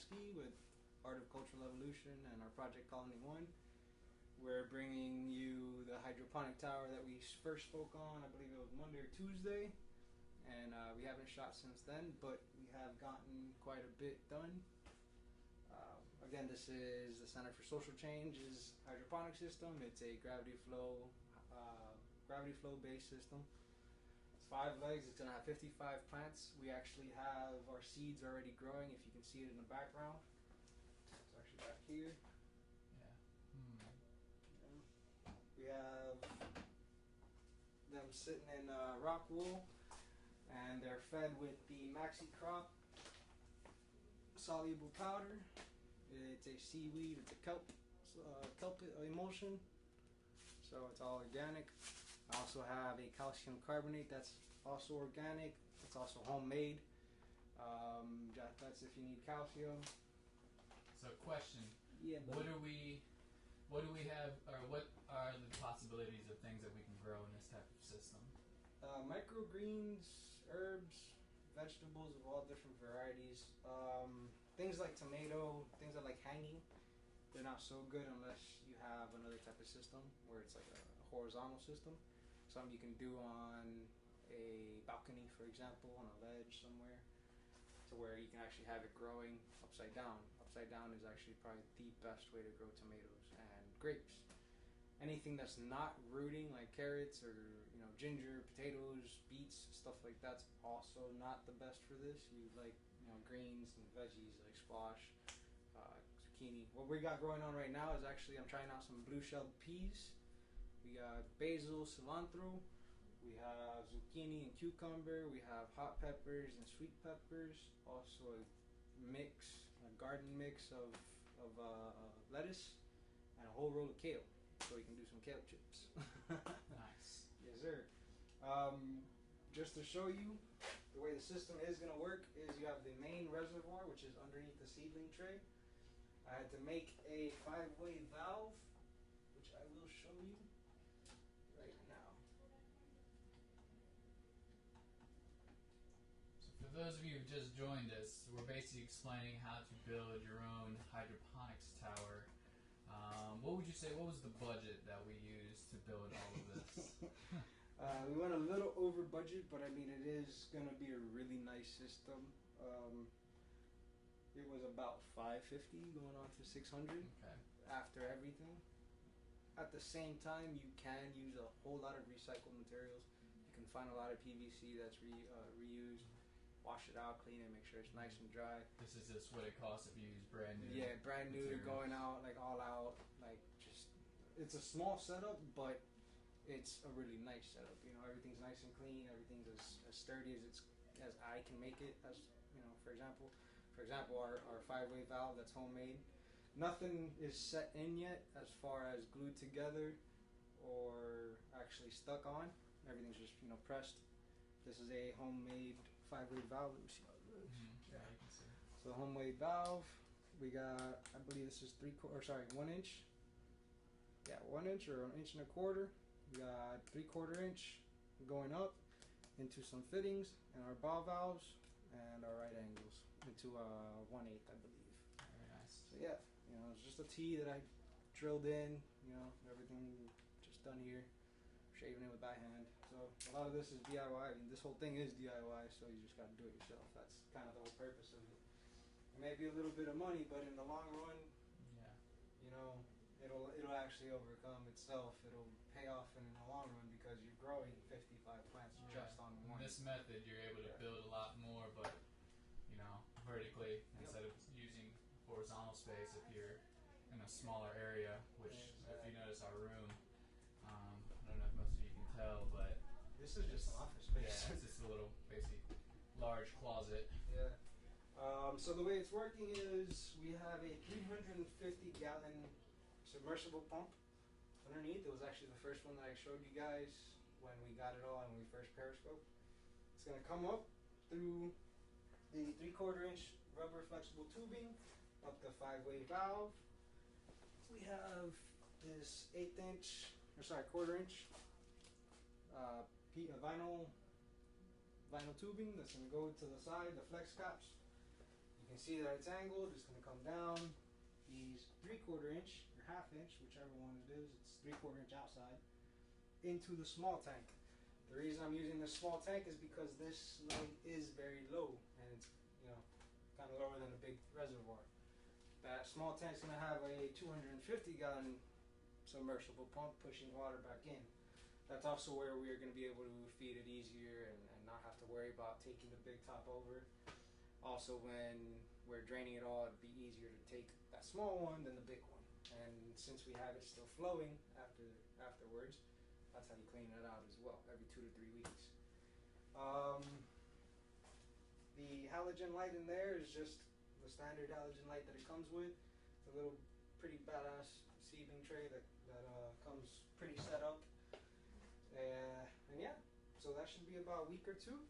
Nesky with Art of Cultural Evolution and our project Colony 1. We're bringing you the hydroponic tower that we first spoke on, I believe it was Monday or Tuesday, and we haven't shot since then, but we have gotten quite a bit done. Again, this is the Center for Social Change's hydroponic system. It's a gravity flow based system. It's 5 legs. It's gonna have 55 plants. We actually have our seeds already growing. If you can see it in the background, it's actually back here. Yeah. Yeah. We have them sitting in rock wool, and they're fed with the Maxi Crop soluble powder. It's a seaweed. It's a kelp emulsion, so it's all organic. I also have a calcium carbonate that's also organic. It's also homemade. That's if you need calcium. So, question. Yeah. What do we have, or what are the possibilities of things that we can grow in this type of system? Microgreens, herbs, vegetables of all different varieties. Things like tomato, things that like hanging, they're not so good unless you have another type of system where it's like a horizontal system. Something you can do on a balcony, for example, on a ledge somewhere, to where you can actually have it growing upside down. Upside down is actually probably the best way to grow tomatoes and grapes. Anything that's not rooting, like carrots or ginger, potatoes, beets, stuff like that's also not the best for this. You like greens and veggies like squash, zucchini. What we got growing on right now is actually I'm trying out some blue shelled peas. We got basil, cilantro. We have zucchini and cucumber. We have hot peppers and sweet peppers. Also a garden mix of lettuce and a whole roll of kale. So we can do some kale chips. Nice. Yes, sir. Just to show you, the way the system is going to work is you have the main reservoir, which is underneath the seedling tray. I had to make a 5-way valve, which I will show you right now. So for those of you who just joined us, we're basically explaining how to build your own hydroponics tower. What would you say, what was the budget that we used to build all of this? We went a little over budget, but I mean it is going to be a really nice system. It was about $550 going on to $600 after everything. At the same time, you can use a whole lot of recycled materials. You can find a lot of PVC that's reused. Wash it out, clean it, make sure it's nice and dry. This is just what it costs if you use brand new. Yeah, brand new, materials. Going out, like all out, like just, it's a small setup, but it's a really nice setup. Everything's nice and clean, everything's as sturdy as I can make it. As for example, our 5-way valve that's homemade. Nothing is set in yet as far as glued together or actually stuck on. Everything's just pressed. This is a homemade 5-way valve. Let me see how it looks. Yeah, you can see. So homemade valve. We got, I believe this is 1 inch. Yeah, 1 inch or 1 1/4 inches. We got 3/4 inch going up into some fittings and our ball valves and our right angles into 1/8, I believe. Very nice. So yeah, it's just a T that I drilled in. Everything just done here. Shaving it with by hand. So a lot of this is DIY. I mean, this whole thing is DIY, so you just got to do it yourself. That's kind of the whole purpose of it. It may be a little bit of money, but in the long run, it'll actually overcome itself. It'll pay off in the long run because you're growing 55 plants just on one. In this method, you're able to build a lot more, but vertically instead of using horizontal space. If you're in a smaller area, which if you notice our room. I don't know if most of you can tell, but this is just an office space. Yeah, it's just a little, basically, large closet. Yeah. So the way it's working is we have a 350-gallon submersible pump underneath. It was actually the first one that I showed you guys when we got it all and we first periscoped. It's going to come up through the 3/4 inch rubber flexible tubing up the 5-way valve. We have this 1/4 inch vinyl tubing that's going to go to the side, the flex caps. You can can see that it's angled. It's going to come down these 3/4 inch or 1/2 inch, whichever one it is. It's 3/4 inch outside into the small tank. The reason I'm using this small tank is because this leg is very low and it's, you know, kind of lower than a big reservoir. That small tank's going to have a 250 gallon submersible pump pushing water back in. That's also where we are going to be able to feed it easier and not have to worry about taking the big top over. Also, when we're draining it all, it'd be easier to take that small one than the big one. And since we have it still flowing afterwards, that's how you clean it out as well, every 2 to 3 weeks. The halogen light in there is just the standard halogen light that it comes with. It's a little pretty badass receiving tray that comes pretty set up. And yeah, so that should be about a week or two.